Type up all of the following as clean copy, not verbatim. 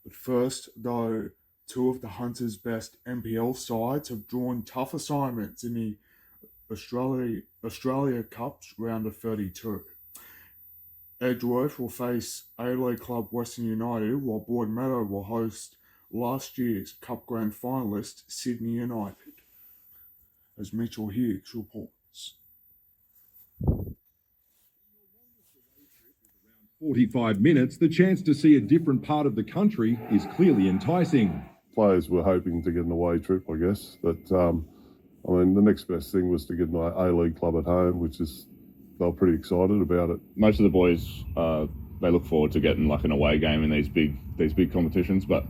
But first, though, two of the Hunters' best NPL sides have drawn tough assignments in the Australia Cups round of 32. Edgeworth will face A-League club Western United, while Broadmeadow will host last year's Cup Grand finalist Sydney United, as Mitchell Hughes reports. 45 minutes, the chance to see a different part of the country is clearly enticing. Players were hoping to get an away trip, I guess, but the next best thing was to get an A-League club at home, which is, they were pretty excited about it. Most of the boys, they look forward to getting like an away game in these big competitions, but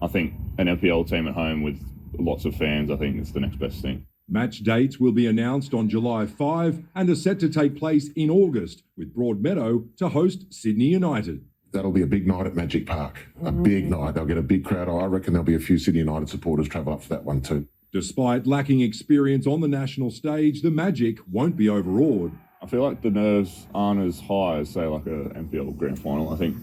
I think an NPL team at home with lots of fans, I think is the next best thing. Match dates will be announced on July 5 and are set to take place in August, with Broadmeadow to host Sydney United. That'll be a big night at Magic Park, a big night. They'll get a big crowd. I reckon there'll be a few Sydney United supporters travel up for that one too. Despite lacking experience on the national stage, the Magic won't be overawed. I feel like the nerves aren't as high as, say, like a NPL grand final. I think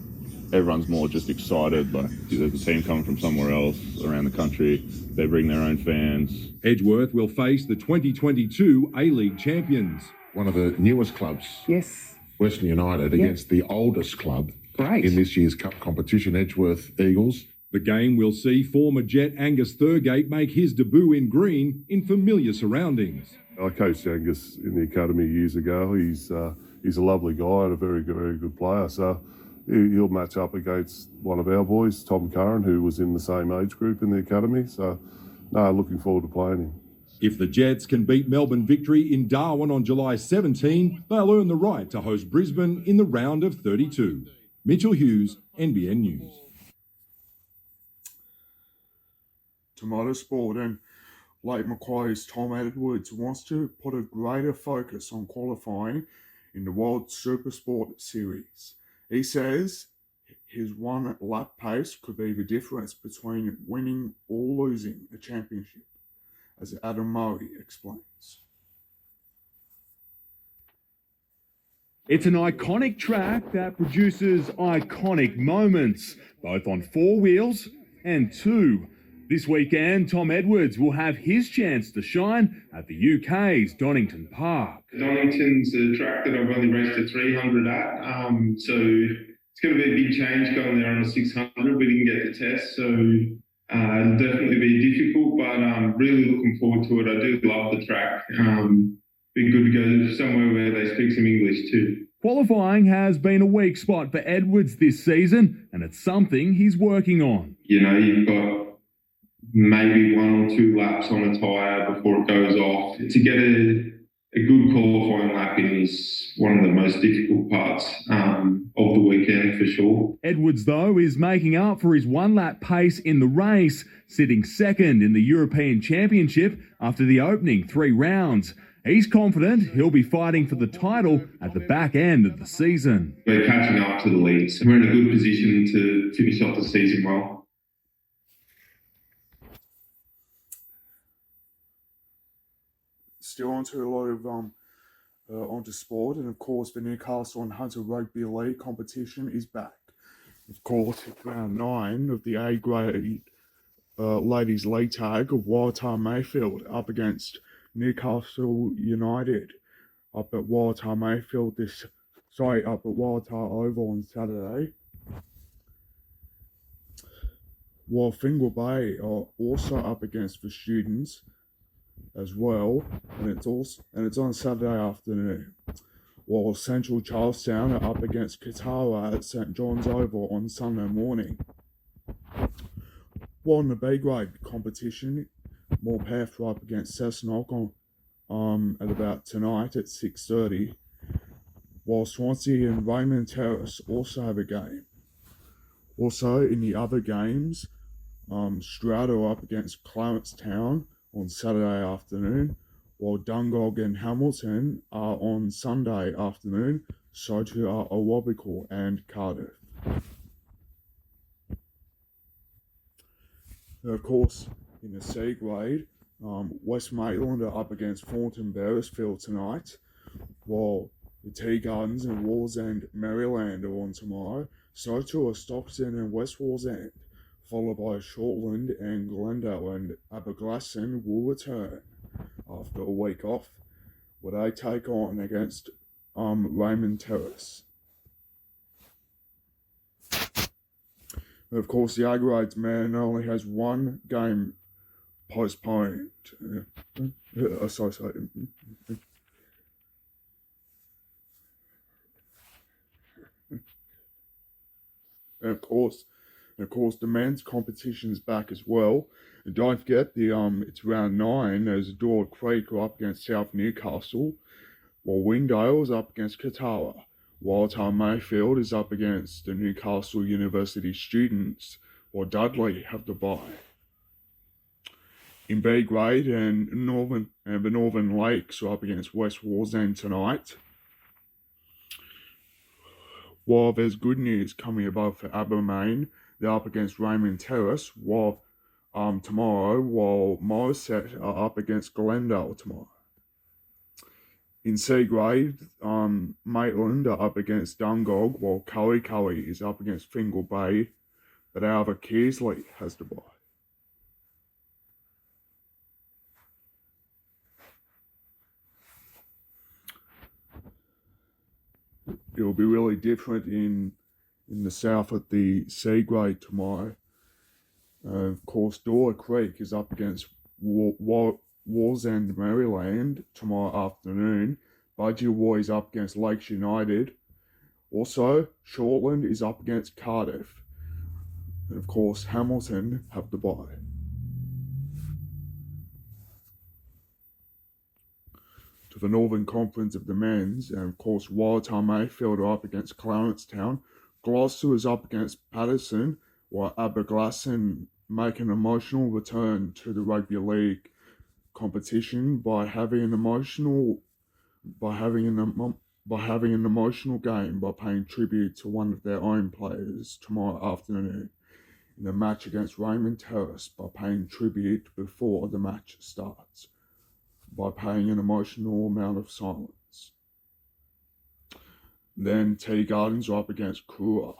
everyone's more just excited, like there's a team coming from somewhere else around the country. They bring their own fans. Edgeworth will face the 2022 A-League champions. One of the newest clubs, yes, Western United, against the oldest club in this year's Cup competition, Edgeworth Eagles. The game will see former Jet Angus Thurgate make his debut in green in familiar surroundings. I coached Angus in the academy years ago. He's a lovely guy and a very, very good player. So he'll match up against one of our boys, Tom Curran, who was in the same age group in the academy. So, no, looking forward to playing him. If the Jets can beat Melbourne Victory in Darwin on July 17, they'll earn the right to host Brisbane in the round of 32. Mitchell Hughes, NBN News. To motorsport, and Lake Macquarie's Tom Edwards wants to put a greater focus on qualifying in the World Supersport Series. He says his one lap pace could be the difference between winning or losing a championship, as Adam Murray explains. It's an iconic track that produces iconic moments, both on four wheels and two. This weekend, Tom Edwards will have his chance to shine at the UK's Donington Park. Donington's a track that I've only raced a 300 at, so it's going to be a big change going there on a 600. We didn't get the test, so it'll definitely be difficult, but I'm really looking forward to it. I do love the track. Be good to go somewhere where they speak some English too. Qualifying has been a weak spot for Edwards this season, and it's something he's working on. You know, you've got maybe one or two laps on a tyre before it goes off. To get a good qualifying lap in is one of the most difficult parts of the weekend for sure. Edwards, though, is making up for his one-lap pace in the race, sitting second in the European Championship after the opening 3 rounds. He's confident he'll be fighting for the title at the back end of the season. We're catching up to the lead, so we're in a good position to finish off the season well. Still onto a lot of onto sport, and of course the Newcastle and Hunter Rugby League competition is back. Of course, it's round 9 of the A-grade Ladies League tag of Waratah Mayfield up against Newcastle United up at Waratah Oval on Saturday. While Fingal Bay are also up against the Students as well, and it's on Saturday afternoon. While Central Charlestown are up against Katawa at St John's Oval on Sunday morning. While in the B-grade competition, Morpeth are up against Cessnock at about tonight at 6:30. While Swansea and Raymond Terrace also have a game. Also in the other games, Stroud are up against Clarencetown on Saturday afternoon, while Dungog and Hamilton are on Sunday afternoon, so too are Awabakal and Cardiff. And of course, in the C grade, West Maitland are up against Thornton Beresfield tonight, while the Tea Gardens and Wallsend Maryland are on tomorrow, so too are Stockton and West Wallsend, followed by Shortland and Glendale, and Aberglasslyn will return after a week off, where they take on against Raymond Terrace. And of course, the A-grades man only has one game postponed. Sorry. And of course, the men's competition's back as well. And don't forget it's round 9. There's Dora Creek up against South Newcastle, while Wingdale's up against Katawa. Wildtown Mayfield is up against the Newcastle University students, while Dudley have the bye. In B grade, and the Northern Lakes are up against West Wallsend tonight. While there's good news coming above for Abermain, they're up against Raymond Terrace tomorrow, while Morisset are up against Glendale tomorrow. In C grade, Maitland are up against Dungog, while Curry is up against Fingal Bay, but Alva Kearsley has the bye. It'll be really different in the south at the C grade tomorrow. Of course, Dora Creek is up against Wallsend, Maryland tomorrow afternoon. Budgie is up against Lakes United. Also, Shortland is up against Cardiff. And of course, Hamilton have the bye. To the Northern Conference of the men's, and of course, Wildtown Mayfield are up against Clarencetown. Gloucester is up against Patterson, while Aberglasslyn make an emotional return to the rugby league competition by having an emotional game by paying tribute to one of their own players tomorrow afternoon in a match against Raymond Terrace by paying tribute before the match starts by paying an emotional amount of silence. Then Tea Gardens are up against Kura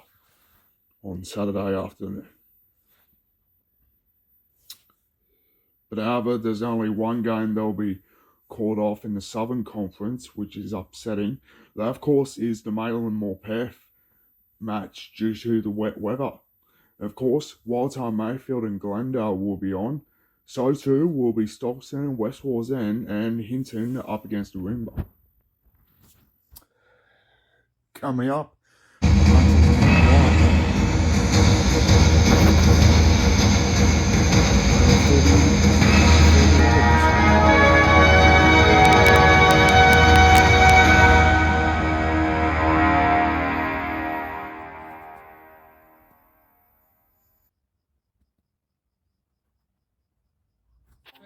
on Saturday afternoon. But however, there's only one game they'll be called off in the Southern Conference, which is upsetting. That, of course, is the Maitland-Morpeth match due to the wet weather. Of course, Wildtown Mayfield and Glendale will be on. So too will be Stockton, West Wallsend, and Hinton up against Rimba. Coming up,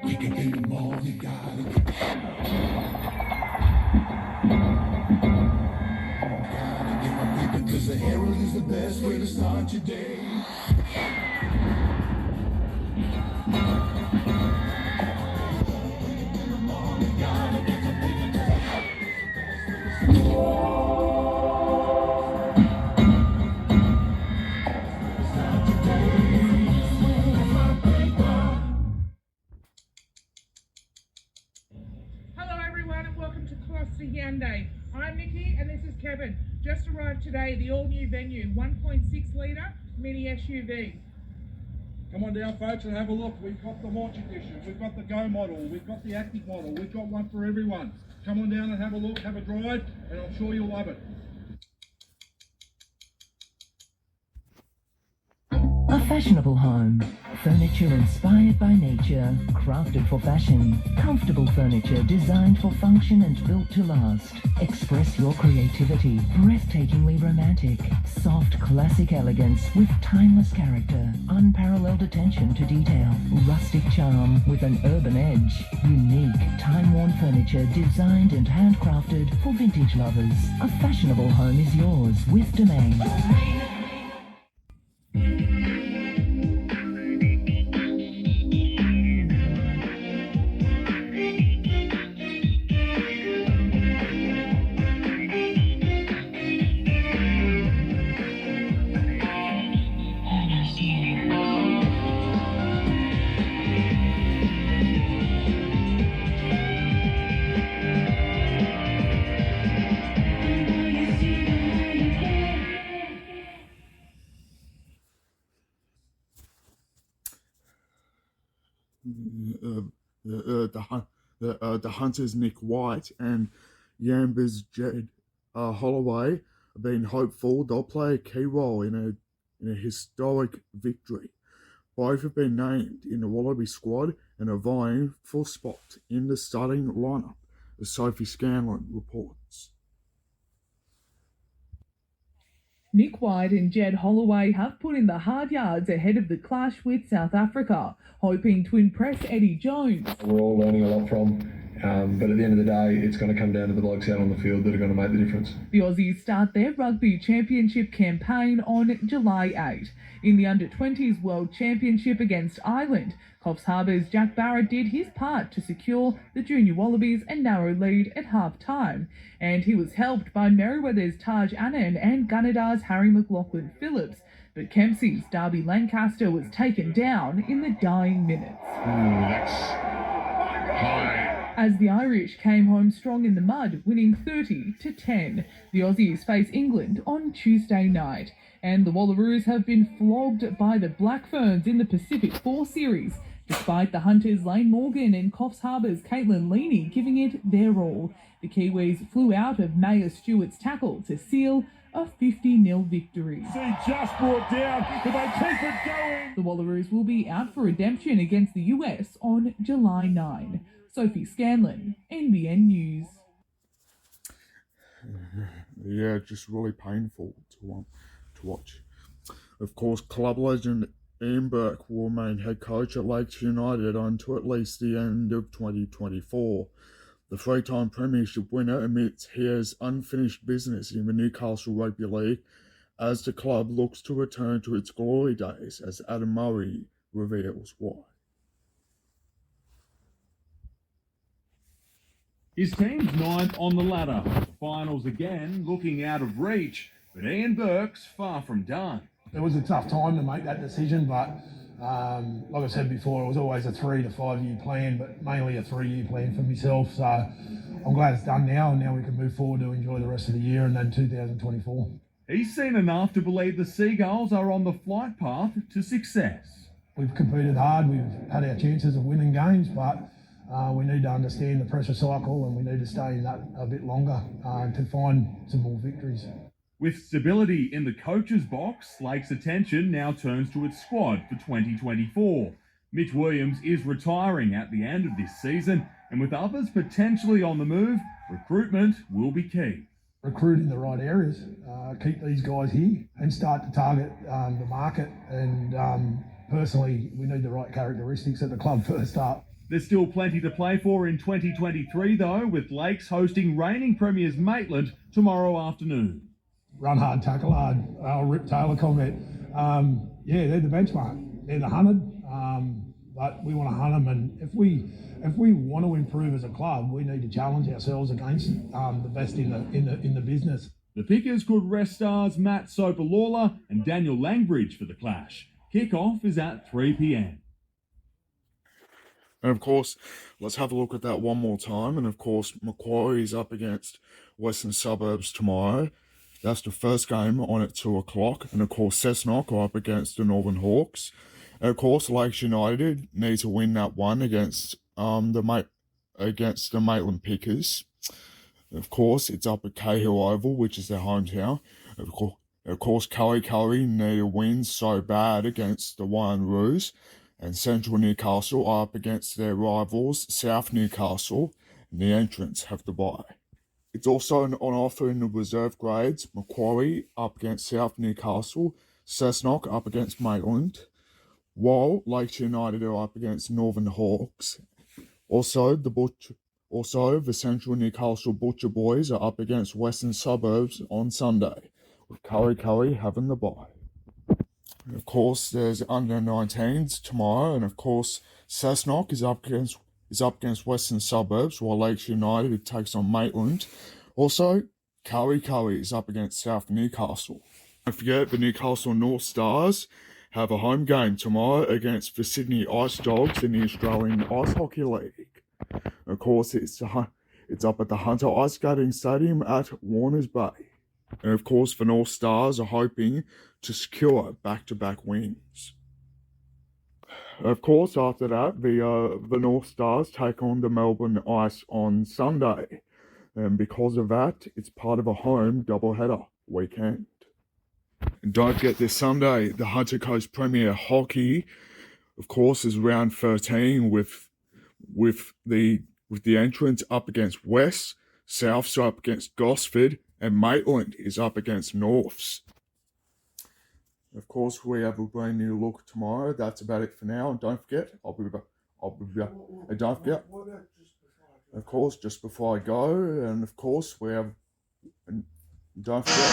You can get them all, you got it. Gotta get my people, 'cause the Herald is the best way to start your day. Hyundai. I'm Nikki and this is Kevin. Just arrived today at the all-new venue, 1.6 litre mini SUV. Come on down, folks, and have a look. We've got the launch edition, we've got the Go model, we've got the Active model, we've got one for everyone. Come on down and have a look, have a drive, and I'm sure you'll love it. A fashionable home. Furniture inspired by nature, crafted for fashion. Comfortable furniture designed for function and built to last. Express your creativity. Breathtakingly romantic. Soft, classic elegance with timeless character. Unparalleled attention to detail. Rustic charm with an urban edge. Unique, time-worn furniture designed and handcrafted for vintage lovers. A fashionable home is yours with Domain. the Hunters' Nick White and Yamba's Jed Holloway have been hopeful they'll play a key role in a historic victory. Both have been named in the Wallaby squad and are vying for a spot in the starting lineup, as Sophie Scanlon reports. Nick White and Jed Holloway have put in the hard yards ahead of the clash with South Africa, hoping to impress Eddie Jones. We're all learning a lot from, but at the end of the day, it's going to come down to the blokes out on the field that are going to make the difference. The Aussies start their Rugby Championship campaign on July 8. In the Under-20s World Championship against Ireland, Coffs Harbour's Jack Barrett did his part to secure the Junior Wallabies a narrow lead at half-time, and he was helped by Merriweather's Taj Annan and Gunnedar's Harry McLaughlin-Phillips, but Kempsey's Derby Lancaster was taken down in the dying minutes. That's high. As the Irish came home strong in the mud, winning 30-10, the Aussies face England on Tuesday night, and the Wallaroos have been flogged by the Black Ferns in the Pacific 4 Series, despite the Hunters' Lane Morgan and Coffs Harbour's Caitlin Leaney giving it their all. The Kiwis flew out of Maya Stewart's tackle to seal a 50-0 victory. Just brought down, but they keep it going. The Wallaroos will be out for redemption against the US on July 9. Sophie Scanlon, NBN News. Yeah, just really painful to watch. Of course, club legend Ian Burke will remain head coach at Lakes United until at least the end of 2024. The three-time premiership winner admits he has unfinished business in the Newcastle Rugby League as the club looks to return to its glory days, as Adam Murray reveals why. His team's ninth on the ladder. Finals again, looking out of reach, but Ian Burke's far from done. It was a tough time to make that decision, but like I said before, it was always a 3 to 5 year plan, but mainly a 3-year plan for myself. So I'm glad it's done now, and now we can move forward to enjoy the rest of the year and then 2024. He's seen enough to believe the Seagulls are on the flight path to success. We've competed hard, we've had our chances of winning games, but we need to understand the pressure cycle, and we need to stay in that a bit longer to find some more victories. With stability in the coach's box, Lake's attention now turns to its squad for 2024. Mitch Williams is retiring at the end of this season, and with others potentially on the move, recruitment will be key. Recruit in the right areas, keep these guys here, and start to target the market. And personally, we need the right characteristics at the club first up. There's still plenty to play for in 2023, though, with Lakes hosting reigning premiers Maitland tomorrow afternoon. Run hard, tackle hard. I'll Rip Taylor comment. Yeah, they're the benchmark. They're the 100, but we want to hunt them. And if we want to improve as a club, we need to challenge ourselves against the best in the business. The Pickers could rest stars Matt Sopalorla and Daniel Langbridge for the clash. Kickoff is at 3 p.m. And of course, let's have a look at that one more time. And of course, Macquarie is up against Western Suburbs tomorrow. That's the first game on at 2 o'clock. And of course, Cessnock are up against the Northern Hawks. And of course, Lakes United need to win that one against the Maitland Pickers. Of course, it's up at Cahill Oval, which is their hometown. Of course, Curry need a win so bad against the Wallaroos. And Central Newcastle are up against their rivals, South Newcastle, and the entrants have to bye. It's also on offer in the reserve grades. Macquarie up against South Newcastle, Cessnock up against Maitland, while Lakes United are up against Northern Hawks. Also, the Central Newcastle Butcher Boys are up against Western Suburbs on Sunday, with Curry having the bye. And of course, there's under-19s tomorrow, and of course, Cessnock is up against Western Suburbs, while Lakes United takes on Maitland. Also, Curry is up against South Newcastle. Don't forget, the Newcastle North Stars have a home game tomorrow against the Sydney Ice Dogs in the Australian Ice Hockey League. Of course, it's up at the Hunter Ice Skating Stadium at Warners Bay. And of course, the North Stars are hoping to secure back-to-back wins. Of course, after that, the North Stars take on the Melbourne Ice on Sunday. And because of that, it's part of a home doubleheader weekend. And don't forget this Sunday, the Hunter Coast Premier Hockey, of course, is round 13 with the entrants up against West, South's up against Gosford, and Maitland is up against Norths. Of course, we have a brand new look tomorrow. That's about it for now. And don't forget, I'll be back. And don't forget, of course, just before I go, and of course, we have. And don't forget, we have